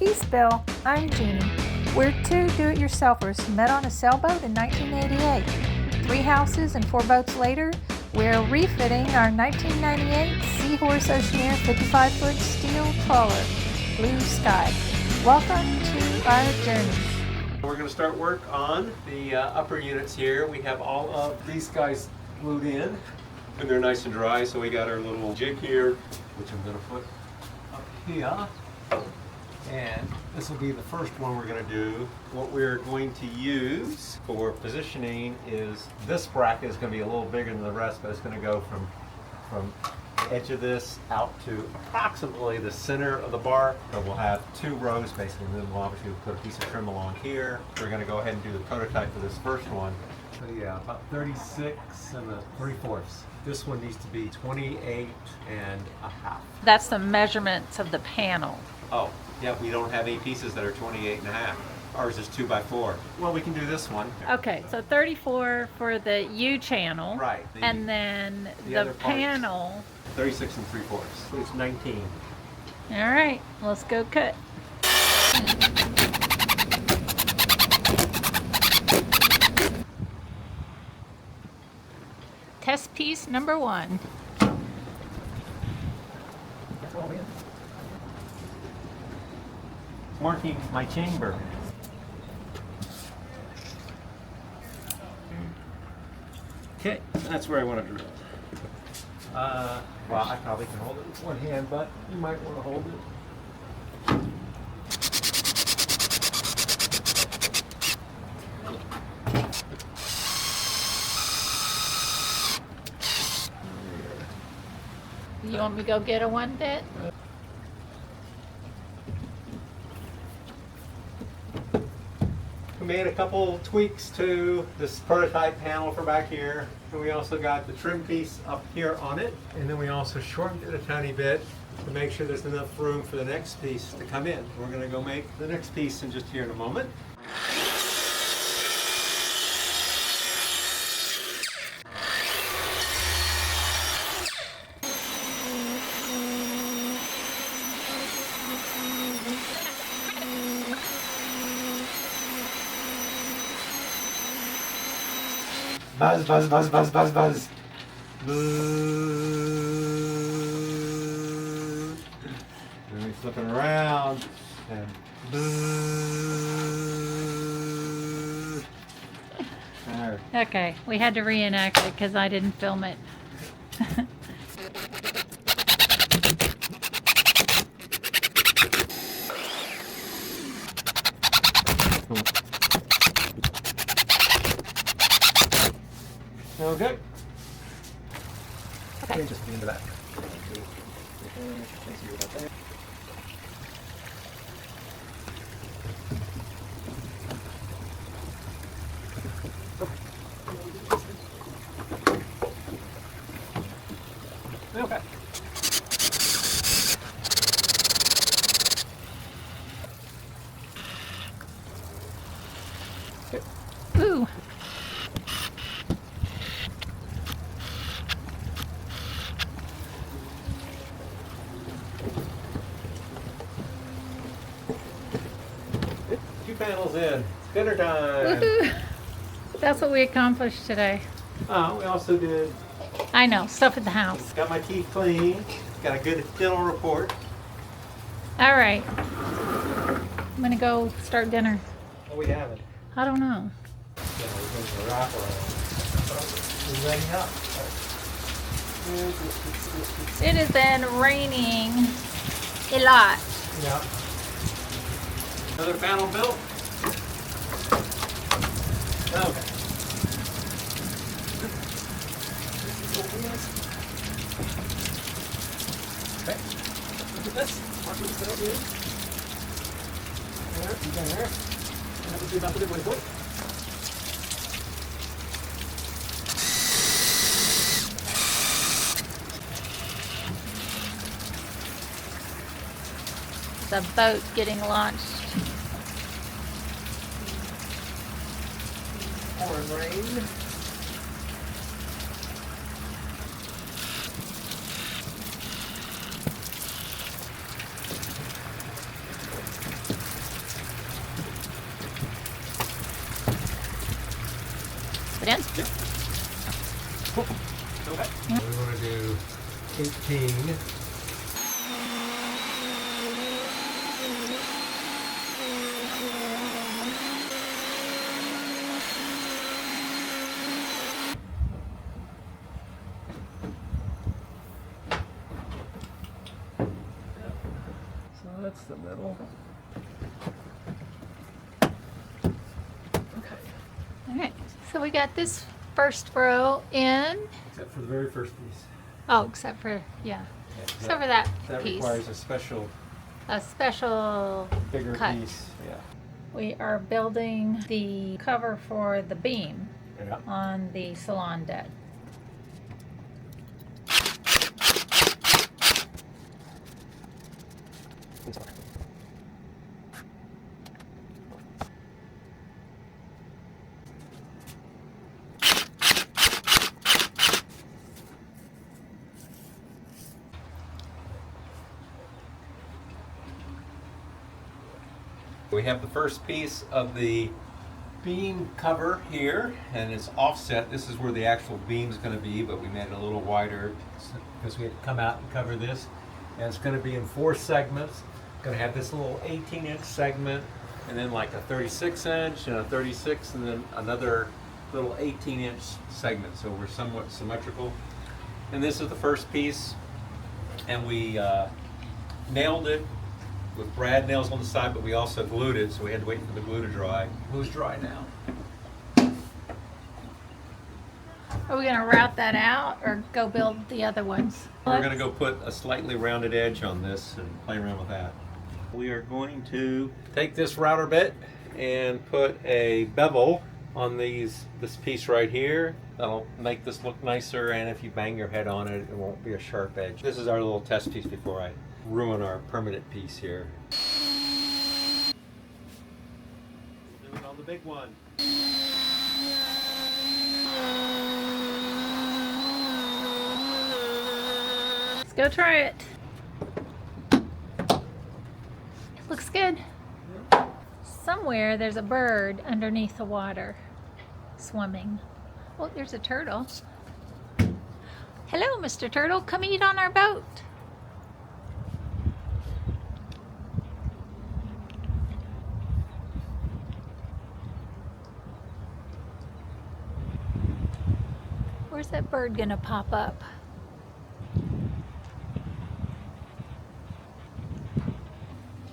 Peace, Bill. I'm Jeannie. We're two do-it-yourselfers who met on a sailboat in 1988. 3 houses and 4 boats later, we're refitting our 1998 Seahorse Oceaneer 55-foot steel trawler, Blue Sky. Welcome to our journey. We're going to start work on the upper units here. We have all of these guys glued in, and they're nice and dry, so we got our little jig here, which I'm going to put up here. And this will be the first one we're going to do. What we're going to use for positioning is this bracket is going to be a little bigger than the rest, but it's going to go from the edge of this out to approximately the center of the bar. So we'll have 2 rows basically, and then we'll obviously put a piece of trim along here. We're going to go ahead and do the prototype for this first one. So yeah, about 36 and 3/4. This one needs to be 28 and a half. That's the measurements of the panel. Oh, yeah, we don't have any pieces that are 28 and a half. Ours is 2x4. Well, we can do this one. Okay, so 34 for the U channel. Right. And then the panel. 36 and 3/4. It's 19. All right, let's go cut. Test piece number 1. Marking my chamber. Okay, that's where I want to drill. Well, I probably can hold it with one hand, but you might want to hold it. You want me to go get a 1 bit? We made a couple tweaks to this prototype panel for back here. And we also got the trim piece up here on it. And then we also shortened it a tiny bit to make sure there's enough room for the next piece to come in. We're going to go make the next piece in just here in a moment. Buzz, buzz, buzz, buzz, buzz, buzz. Buzz. And we flipping around and buzz. There. Okay, we had to reenact it because I didn't film it. Okay. Okay. Just get into that. Okay. Ooh. Panels in. It's dinner time. Woohoo! That's what we accomplished today. We also did. I know, stuff at the house. Got my teeth clean. Got a good dental report. All right. I'm gonna go start dinner. What we having? I don't know. Yeah, we're going to wrap around. We're ready up. It has been raining a lot. Yeah. Another panel built. Okay. Okay. Look at this. Mark this out here. There, you got there. And that would be about the midway point. The boat getting launched. Pouring rain. in. Yep. Cool. Okay. We want to do 18. So that's the middle. All right, so we got this first row in. Except for the very first piece. Oh, except for, yeah. Except for that That piece. requires a special, bigger cut. piece. Yeah. We are building the cover for the beam Yeah. on the Salon deck. We have the first piece of the beam cover here, and it's offset. This is where the actual beam is going to be, but we made it a little wider because we had to come out and cover this. And it's going to be in 4 segments. Going to have this little 18-inch segment, and then like a 36-inch and a 36, and then another little 18-inch segment. So we're somewhat symmetrical. And this is the first piece, and we nailed it with brad nails on the side, but we also glued it, so we had to wait for the glue to dry. Glue's dry now. Are we gonna route that out or go build the other ones? We're going to go put a slightly rounded edge on this and play around with that. We are going to take this router bit and put a bevel on this piece right here. That'll make this look nicer, and if you bang your head on it, it won't be a sharp edge. This is our little test piece before I ruin our permanent piece here. Do it on the big one. Let's go try it. Looks good. Somewhere there's a bird underneath the water swimming. Oh, there's a turtle. Hello, Mr. Turtle. Come eat on our boat. Where's that bird gonna pop up?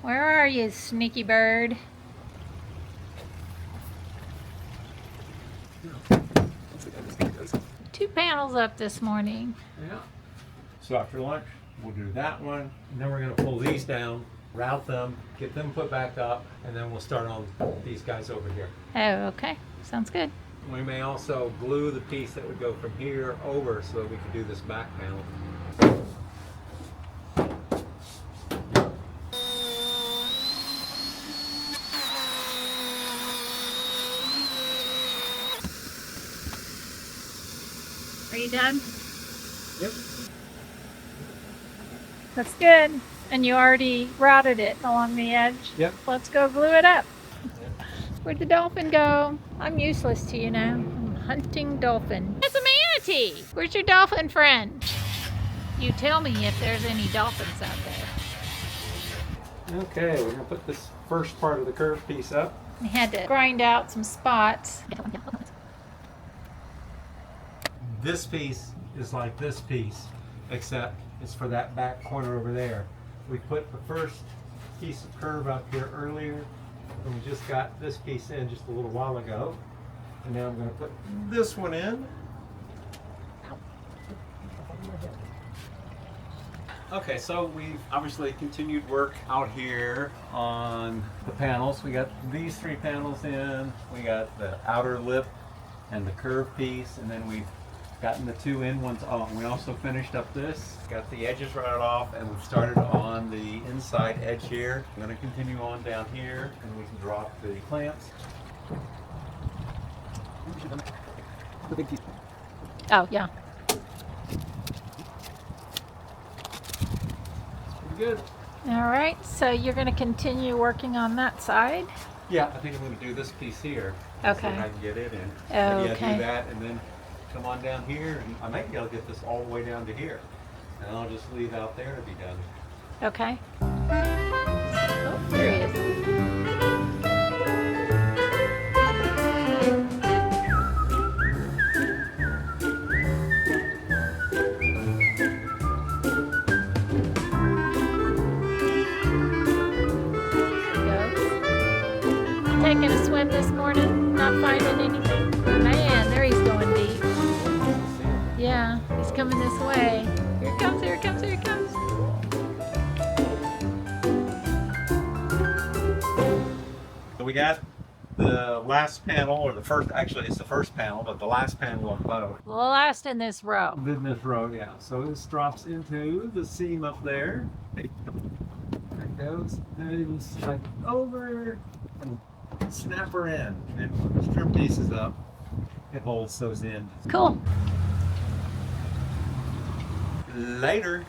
Where are you, sneaky bird? Two panels up this morning. Yeah. So after lunch, we'll do that one, and then we're going to pull these down, route them, get them put back up, and then we'll start on these guys over here. Oh, okay. Sounds good. We may also glue the piece that would go from here over so that we can do this back panel. Are you done? Yep. That's good. And you already routed it along the edge? Yep. Let's go glue it up. Where'd the dolphin go? I'm useless to you now. I'm hunting dolphin. It's a manatee! Where's your dolphin friend? You tell me if there's any dolphins out there. Okay, we're going to put this first part of the curved piece up. We had to grind out some spots. This piece is like this piece, except it's for that back corner over there. We put the first piece of curve up here earlier, and we just got this piece in just a little while ago. And now I'm going to put this one in. Okay, so we've obviously continued work out here on the panels. We got these 3 panels in, we got the outer lip and the curved piece, and then we've gotten the 2 in ones on. We also finished up this, got the edges routed off, and we've started on the inside edge here. I'm going to continue on down here, and we can drop the clamps. The big piece. Oh, yeah. Pretty good. All right, so you're going to continue working on that side. Yeah, I think I'm going to do this piece here. See Okay. if I can get it in. Oh, Maybe I okay. do that and then come on down here, and I might be able to get this all the way down to here. And I'll just leave out there to be done. Okay. Oh, there he is. Taking a swim this morning, not finding anything. Man, there he's going deep. Yeah, he's coming this way. Here it comes, here it comes, here it comes. So we got the last panel, or the first, actually it's the first panel, but the last panel of the boat. The last in this row. In this row, yeah. So this drops into the seam up there. There it goes. And slide over and snap her in. And trim pieces up. It holds those in. Cool. Later.